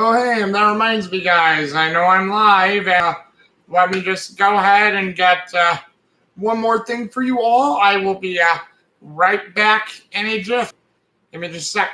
Oh, hey, and that reminds me, guys, I know I'm live, and let me just go ahead and get one more thing for you all. I will be right back in a jiff. Give me just a sec.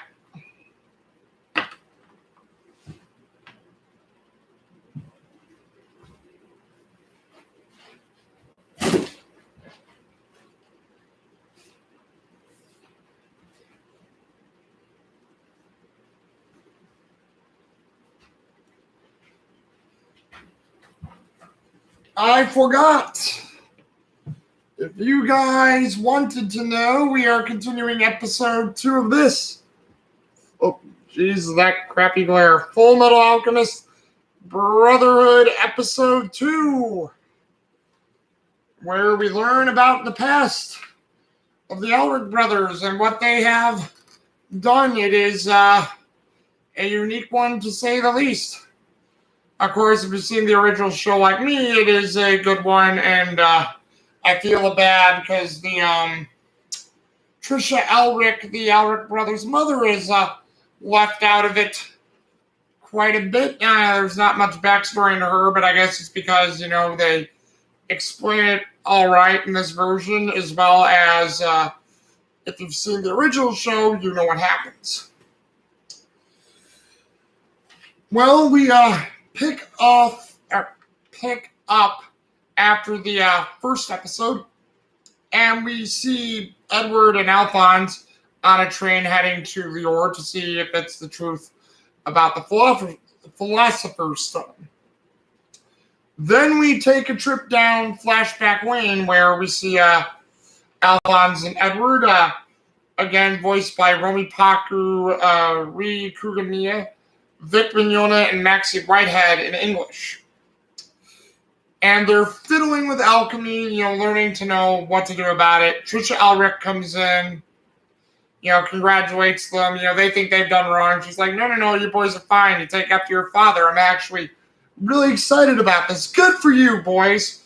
I forgot. If you guys wanted to know, we are continuing episode 2 of this. Oh, jeez, that crappy glare. Fullmetal Alchemist, Brotherhood, episode 2. Where we learn about the past of the Elric brothers and what they have done. It is a unique one, to say the least. Of course, if you've seen the original show like me, it is a good one, and I feel bad because the Trisha Elric, the Elric brothers' mother, is left out of it quite a bit. There's not much backstory into her, but I guess it's because, they explain it all right in this version, as well as if you've seen the original show, you know what happens. Well, we pick up after the first episode, and we see Edward and Alphonse on a train heading to Lior to see if it's the truth about the Philosopher's Stone. Then we take a trip down Flashback Lane, where we see Alphonse and Edward, again voiced by Romy Paku, Ree Kugamiya, Vic Mignogna, and Maxie Whitehead in English. And they're fiddling with alchemy, learning to know what to do about it. Trisha Elric comes in, congratulates them. They think they've done wrong. She's like, no, you boys are fine. You take after your father. I'm actually really excited about this. Good for you, boys.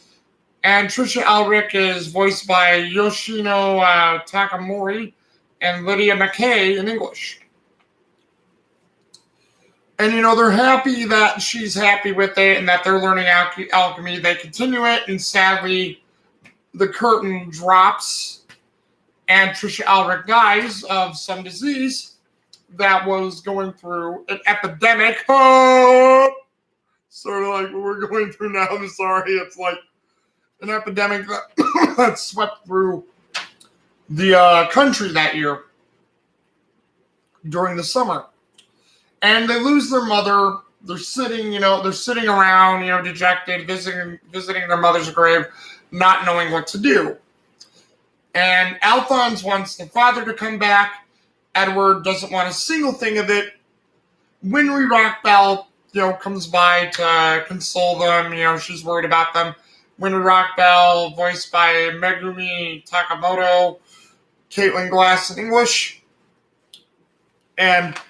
And Trisha Elric is voiced by Yoshino Takamori and Lydia McKay in English. And, they're happy that she's happy with it and that they're learning alchemy. They continue it, and sadly, the curtain drops, and Trisha Elric dies of some disease that was going through an epidemic. Oh! Sort of like what we're going through now. I'm sorry. It's like an epidemic that swept through the country that year during the summer. And they lose their mother. They're sitting around, dejected, visiting their mother's grave, not knowing what to do. And Alphonse wants the father to come back. Edward doesn't want a single thing of it. Winry Rockbell, comes by to console them. She's worried about them. Winry Rockbell, voiced by Megumi Takamoto, Caitlin Glass in English. And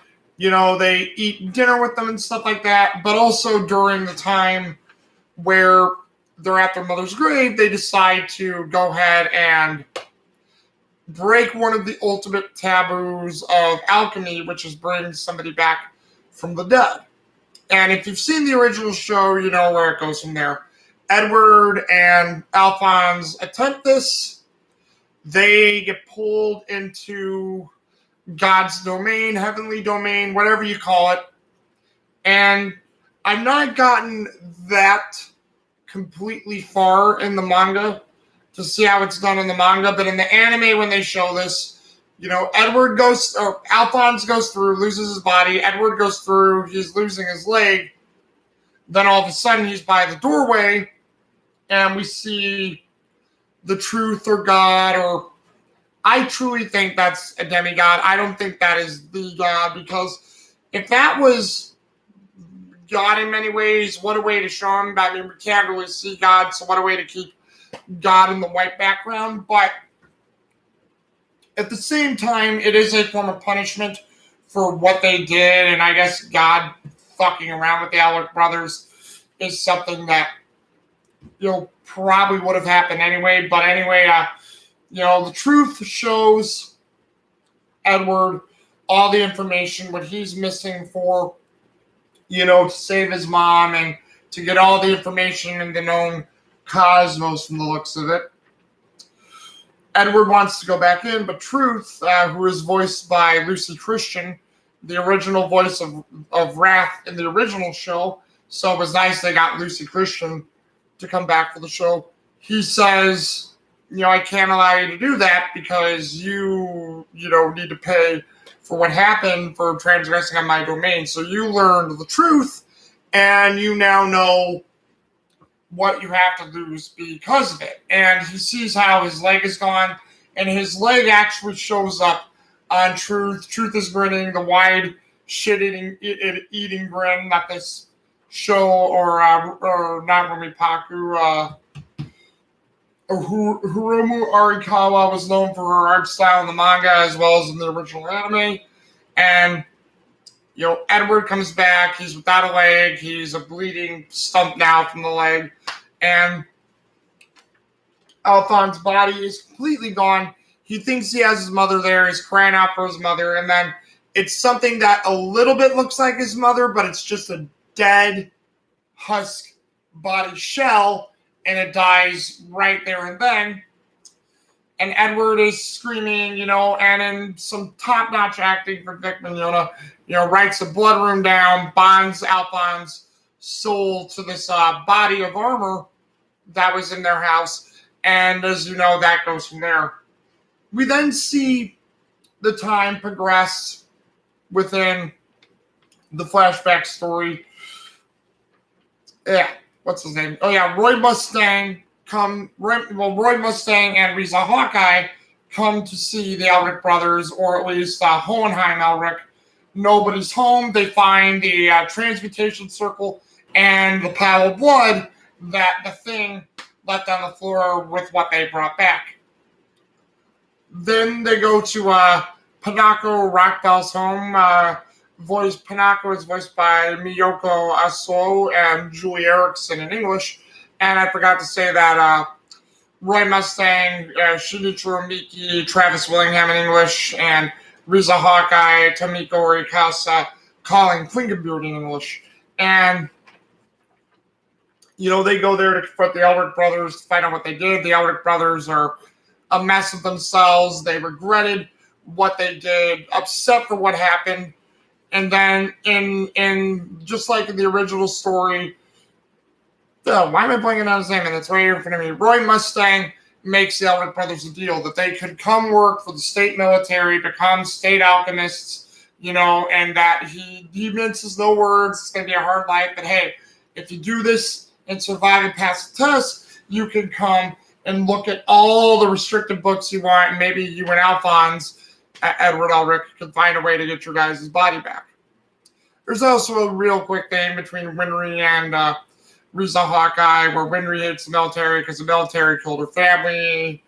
they eat dinner with them and stuff like that. But also during the time where they're at their mother's grave, they decide to go ahead and break one of the ultimate taboos of alchemy, which is bring somebody back from the dead. And if you've seen the original show, you know where it goes from there. Edward and Alphonse attempt this. They get pulled into God's domain, heavenly domain, whatever you call it. And I've not gotten that completely far in the manga to see how it's done in the manga, but in the anime, when they show this, Alphonse goes through, loses his body, Edward goes through, he's losing his leg, then all of a sudden he's by the doorway, and we see the truth or God, or I truly think that's a demigod. I don't think that is the God, because if that was God in many ways, what a way to show him. I mean, we can't really see God, so what a way to keep God in the white background. But at the same time, it is a form of punishment for what they did, and I guess God fucking around with the Elric brothers is something that, probably would have happened anyway. But anyway, the truth shows Edward all the information, what he's missing for to save his mom and to get all the information in the known cosmos from the looks of it. Edward wants to go back in, but Truth, who is voiced by Luci Christian, the original voice of Wrath in the original show, so it was nice they got Luci Christian to come back for the show. He says, I can't allow you to do that because you need to pay for what happened for transgressing on my domain. So you learned the truth, and you now know what you have to lose because of it. And he sees how his leg is gone, and his leg actually shows up on Truth. Truth is grinning, the wide shit-eating grin that this show or not Rumipaku, Hiromu Arikawa was known for her art style in the manga as well as in the original anime. And Edward comes back. He's without a leg. He's a bleeding stump now from the leg. And Alphonse's body is completely gone. He thinks he has his mother there. He's crying out for his mother. And then it's something that a little bit looks like his mother, but it's just a dead husk body shell. And it dies right there and then. And Edward is screaming, and in some top-notch acting for Vic Mignogna, writes a blood room down, bonds Alphonse's soul to this body of armor that was in their house. And as you know, that goes from there. We then see the time progress within the flashback story. Yeah, what's his name? Oh, yeah, Roy Mustang and Riza Hawkeye come to see the Elric brothers, or at least Hohenheim Elric. Nobody's home. They find the transmutation circle and the pile of blood that the thing left on the floor with what they brought back. Then they go to Panako Rockbell's home. Panako is voiced by Miyoko Aso and Julie Erickson in English. And I forgot to say that Roy Mustang, Shinichiro Miki, Travis Willingham in English, and Riza Hawkeye, Tomiko Orikasa, calling Klingenbeard in English. And, they go there to confront the Elric brothers to find out what they did. The Elric brothers are a mess of themselves. They regretted what they did, upset for what happened. And then in just like in the original story, why am I blanking on his name? And it's right here in front of me. Roy Mustang makes the Elric brothers a deal that they could come work for the state military, become state alchemists, and that he minces no words. It's going to be a hard life. But hey, if you do this and survive and pass the test, you can come and look at all the restricted books you want, and maybe you and Alphonse, Edward Elric, can find a way to get your guys' body back. There's also a real quick thing between Winry and Riza Hawkeye, where Winry hates the military because the military killed her family.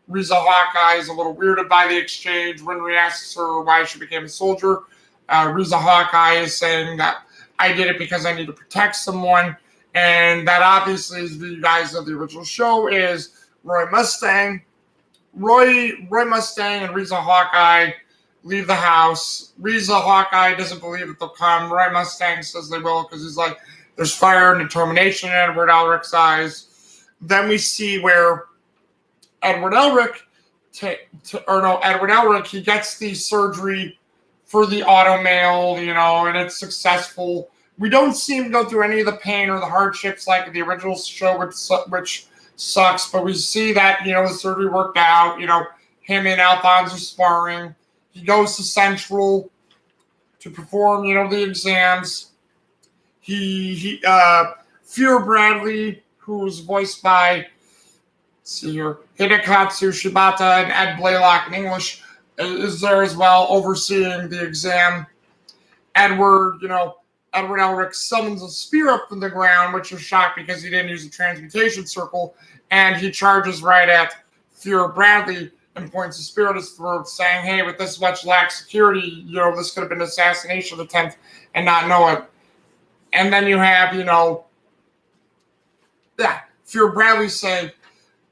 Riza Hawkeye is a little weirded by the exchange. Winry asks her why she became a soldier. Riza Hawkeye is saying that I did it because I need to protect someone. And that obviously, as the guys of the original show, is Roy Mustang. Roy Mustang and Riza Hawkeye leave the house. Riza Hawkeye doesn't believe that they'll come. Roy Mustang says they will because he's like, there's fire and determination in Edward Elric's eyes. Then we see where Edward Elric, he gets the surgery for the automail, and it's successful. We don't see him go through any of the pain or the hardships like the original show, which sucks. But we see that, the surgery worked out. Him and Alphonse are sparring. He goes to Central to perform, the exams. Fear Bradley, who was voiced by, Hidekatsu Shibata and Ed Blaylock in English, is there as well, overseeing the exam. Edward Elric summons a spear up from the ground, which is shocked because he didn't use the transmutation circle, and he charges right at Fear Bradley and points the spear at his throat, saying, hey, with this much lax security, this could have been an assassination attempt and not know it. And then you have, Fear Bradley saying,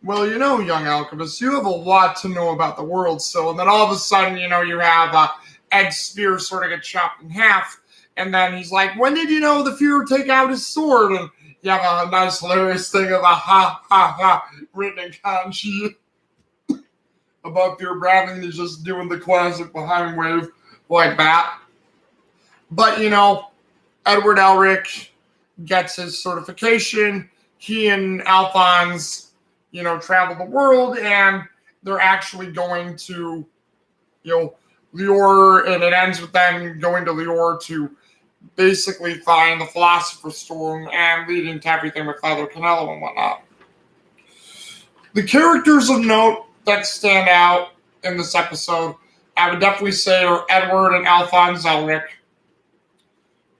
well, young alchemist, you have a lot to know about the world still. And then all of a sudden, you have Ed's spear sort of get chopped in half. And then he's like, when did you know the Fuhrer would take out his sword? And you have a nice hilarious thing of a ha ha ha written in kanji about Fuhrer Bradley, and he's just doing the classic behind wave like that. But, Edward Elric gets his certification. He and Alphonse, travel the world, and they're actually going to, Lior, and it ends with them going to Lior to basically find the Philosopher's Stone and leading to everything with Father Canelo and whatnot. The characters of note that stand out in this episode, I would definitely say, are Edward and Alphonse Elric.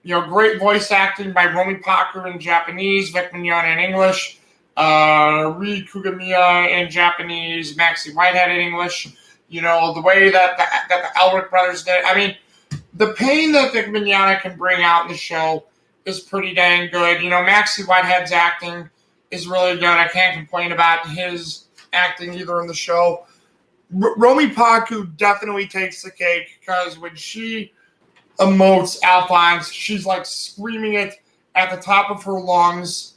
Great voice acting by Romy Packer in Japanese, Vic Mignogna in English, Ri Kugamiya in Japanese, Maxie Whitehead in English. The way that the Elric brothers did. I mean, the pain that Vic Mignogna can bring out in the show is pretty dang good. Maxie Whitehead's acting is really good. I can't complain about his acting either in the show. Romy Paku definitely takes the cake because when she emotes Alphonse, she's like screaming it at the top of her lungs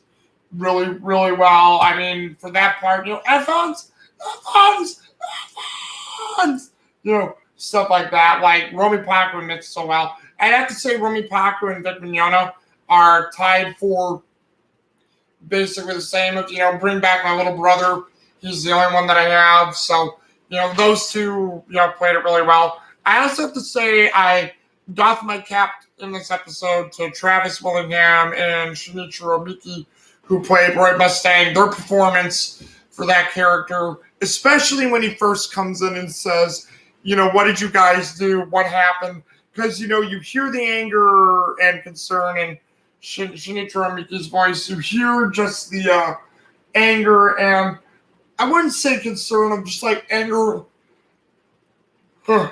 really, really well. I mean, for that part, Alphonse, stuff like that. Like Romy Paku admits so well. I'd have to say Romy Paku and Vic Mignogna are tied for basically the same. If bring back my little brother, he's the only one that I have. So those two played it really well. I also have to say I doff my cap in this episode to Travis Willingham and Shinichiro Miki, who played Roy Mustang. Their performance for that character, especially when he first comes in and says, what did you guys do? What happened? Because, you hear the anger and concern in Shinichiro Miki's voice. You hear just the anger and I wouldn't say concern. I'm just like anger. Huh.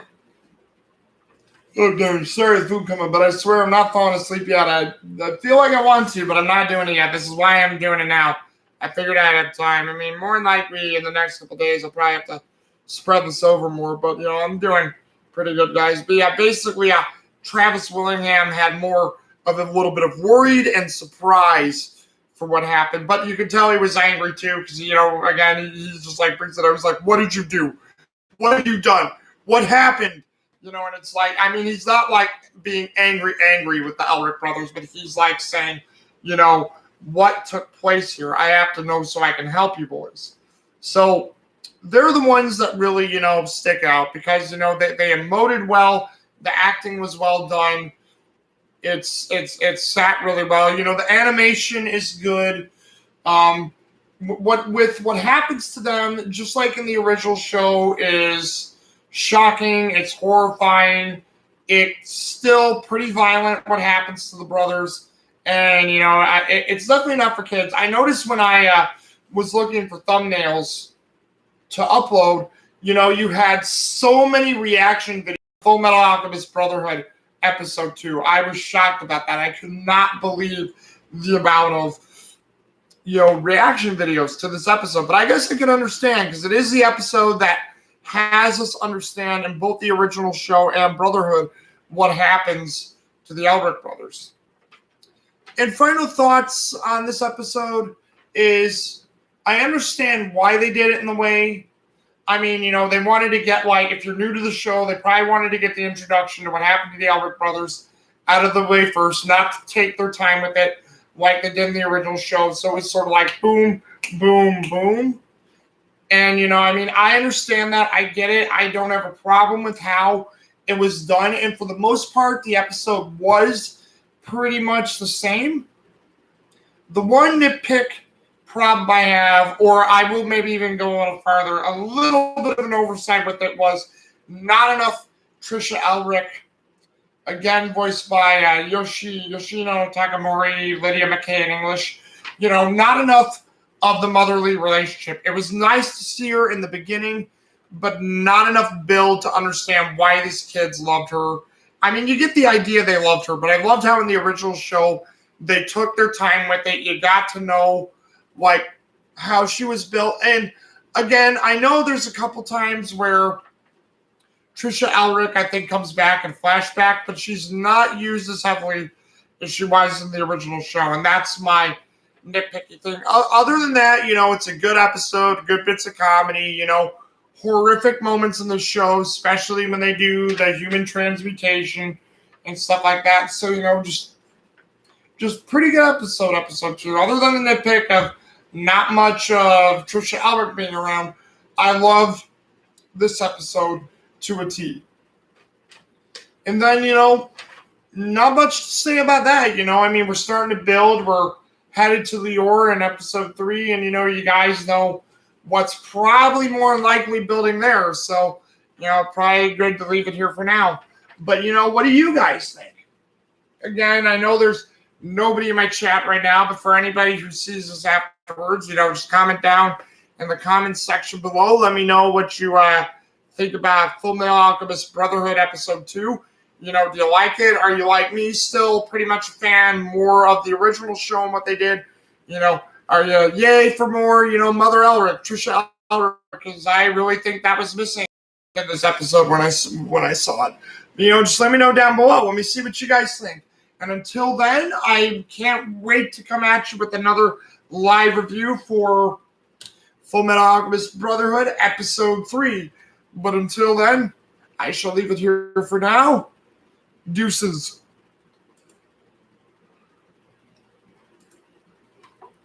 Oh, dude, sorry the food coming, but I swear I'm not falling asleep yet. I feel like I want to, but I'm not doing it yet. This is why I'm doing it now. I figured I'd have time. I mean, more than likely in the next couple days, I'll probably have to spread this over more, but, I'm doing pretty good, guys. But, yeah, basically, Travis Willingham had more of a little bit of worried and surprise for what happened, but you could tell he was angry, too, because, again, he just, brings it up. He's like, what did you do? What have you done? What happened? And it's like, I mean, he's not being angry with the Elric brothers, but he's saying, what took place here? I have to know so I can help you boys. So they're the ones that really, stick out because, they emoted well. The acting was well done. It's sat really well. The animation is good. What happens to them, just like in the original show, is shocking. It's horrifying. It's still pretty violent what happens to the brothers. And, it's definitely not for kids. I noticed when I was looking for thumbnails to upload, you had so many reaction videos. Fullmetal Alchemist Brotherhood episode 2. I was shocked about that. I could not believe the amount of, reaction videos to this episode. But I guess I can understand because it is the episode that has us understand in both the original show and Brotherhood what happens to the Elric brothers. And final thoughts on this episode is I understand why they did it in the way. I mean, they wanted to get, if you're new to the show, they probably wanted to get the introduction to what happened to the Elric brothers out of the way first, not to take their time with it like they did in the original show. So it was sort of boom, boom, boom. And, I understand that. I get it. I don't have a problem with how it was done. And for the most part, the episode was pretty much the same. The one nitpick problem I have, or I will maybe even go a little farther, a little bit of an oversight with it was not enough Trisha Elric, again voiced by Yoshino Takamori, Lydia McKay in English. Not enough of the motherly relationship. It was nice to see her in the beginning, but not enough build to understand why these kids loved her. I mean, you get the idea they loved her, but I loved how in the original show they took their time with it. You got to know, how she was built. And again, I know there's a couple times where Trisha Elric, I think, comes back in flashback, but she's not used as heavily as she was in the original show, and that's my nitpicky thing. Other than that, it's a good episode, good bits of comedy, horrific moments in the show, especially when they do the human transmutation and stuff like that. So, just pretty good episode 2. Other than the nitpick of not much of Trisha Elric being around, I love this episode to a T. And then, not much to say about that. We're starting to build. We're headed to Lior in episode 3, and you guys know what's probably more likely building there. So, probably good to leave it here for now. But, what do you guys think? Again, I know there's nobody in my chat right now, but for anybody who sees this afterwards, just comment down in the comments section below. Let me know what you think about Fullmetal Alchemist Brotherhood episode 2. Do you like it? Are you like me, still pretty much a fan more of the original show and what they did? Are you yay for more, Mother Elric, Trisha Elric? Because I really think that was missing in this episode when I saw it. Just let me know down below. Let me see what you guys think. And until then, I can't wait to come at you with another live review for Fullmetal Alchemist Brotherhood episode 3. But until then, I shall leave it here for now. Deuces.